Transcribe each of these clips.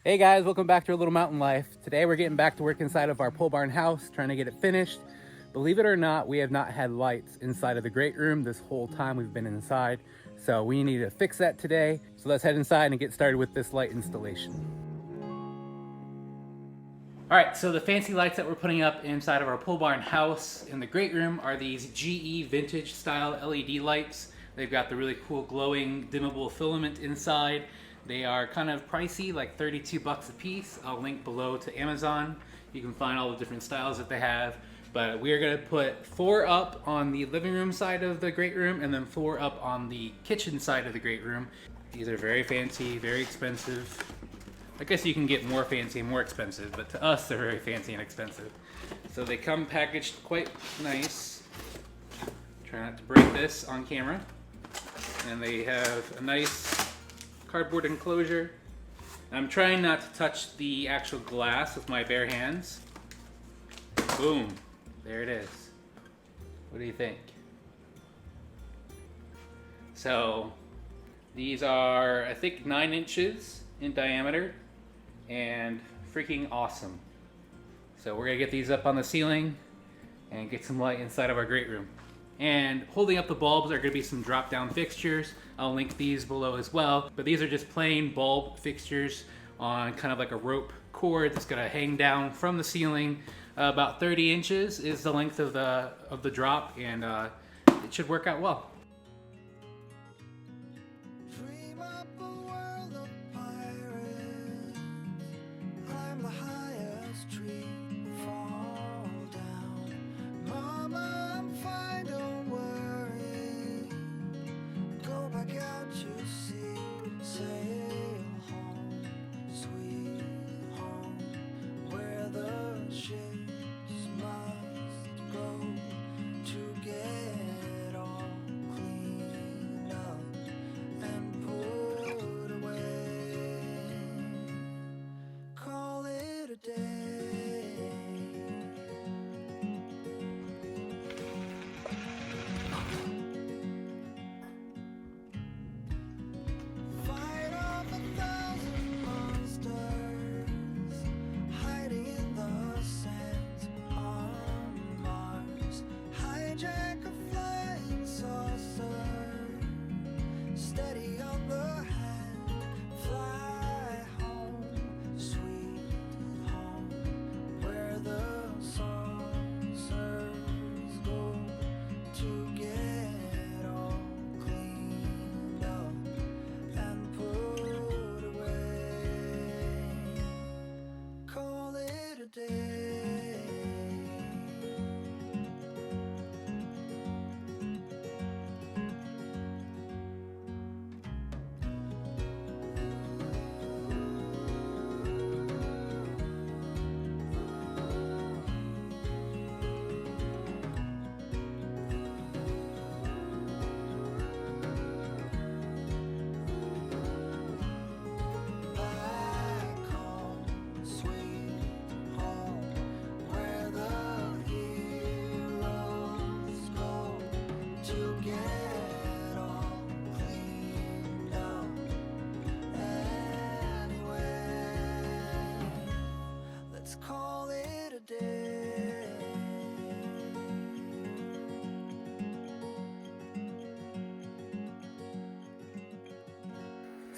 Hey guys, welcome back to our little mountain life. Today we're getting back to work inside of our pole barn house, trying to get it finished. Believe it or not, we have not had lights inside of the great room this whole time we've been inside. So we need to fix that today. So let's head inside and get started with this light installation. All right, so the fancy lights that we're putting up inside of our pole barn house in the great room are these GE vintage style LED lights. They've got the really cool glowing dimmable filament inside. They are kind of pricey, like 32 bucks a piece. I'll link below to Amazon. You can find all the different styles that they have. But we are gonna put 4 up on the living room side of the great room and then 4 up on the kitchen side of the great room. These are very fancy, very expensive. I guess you can get more fancy and more expensive, but to us they're very fancy and expensive. So they come packaged quite nice. Try not to break this on camera. And they have a nice cardboard enclosure. I'm trying not to touch the actual glass with my bare hands. Boom, there it is. What do you think? So these are, I think, 9 inches in diameter and freaking awesome. So we're gonna get these up on the ceiling and get some light inside of our great room. And holding up the bulbs are gonna be some drop down fixtures. I'll link these below as well. But these are just plain bulb fixtures on kind of like a rope cord that's gonna hang down from the ceiling. About 30 inches is the length of the drop, and it should work out well.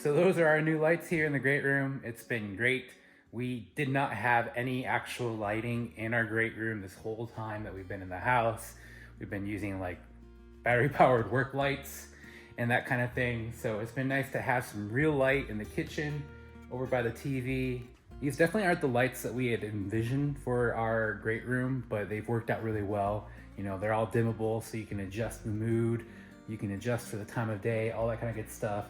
So those are our new lights here in the great room. It's been great. We did not have any actual lighting in our great room this whole time that we've been in the house. We've been using like battery powered work lights and that kind of thing. So it's been nice to have some real light in the kitchen over by the TV. These definitely aren't the lights that we had envisioned for our great room, but they've worked out really well. You know, they're all dimmable, so you can adjust the mood, you can adjust for the time of day, all that kind of good stuff.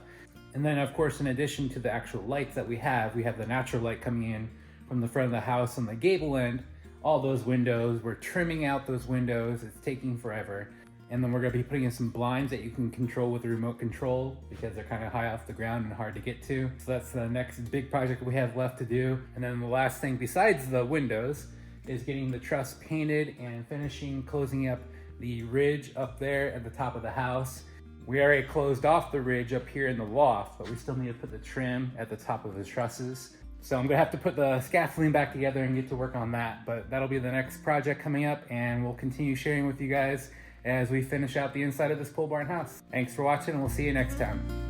And then of course, in addition to the actual lights that we have the natural light coming in from the front of the house on the gable end. All those windows, we're trimming out those windows. It's taking forever. And then we're gonna be putting in some blinds that you can control with the remote control because they're kind of high off the ground and hard to get to. So that's the next big project we have left to do. And then the last thing besides the windows is getting the truss painted and finishing closing up the ridge up there at the top of the house. We already closed off the ridge up here in the loft, but we still need to put the trim at the top of the trusses. So I'm gonna have to put the scaffolding back together and get to work on that, but that'll be the next project coming up, and we'll continue sharing with you guys as we finish out the inside of this pole barn house. Thanks for watching, and we'll see you next time.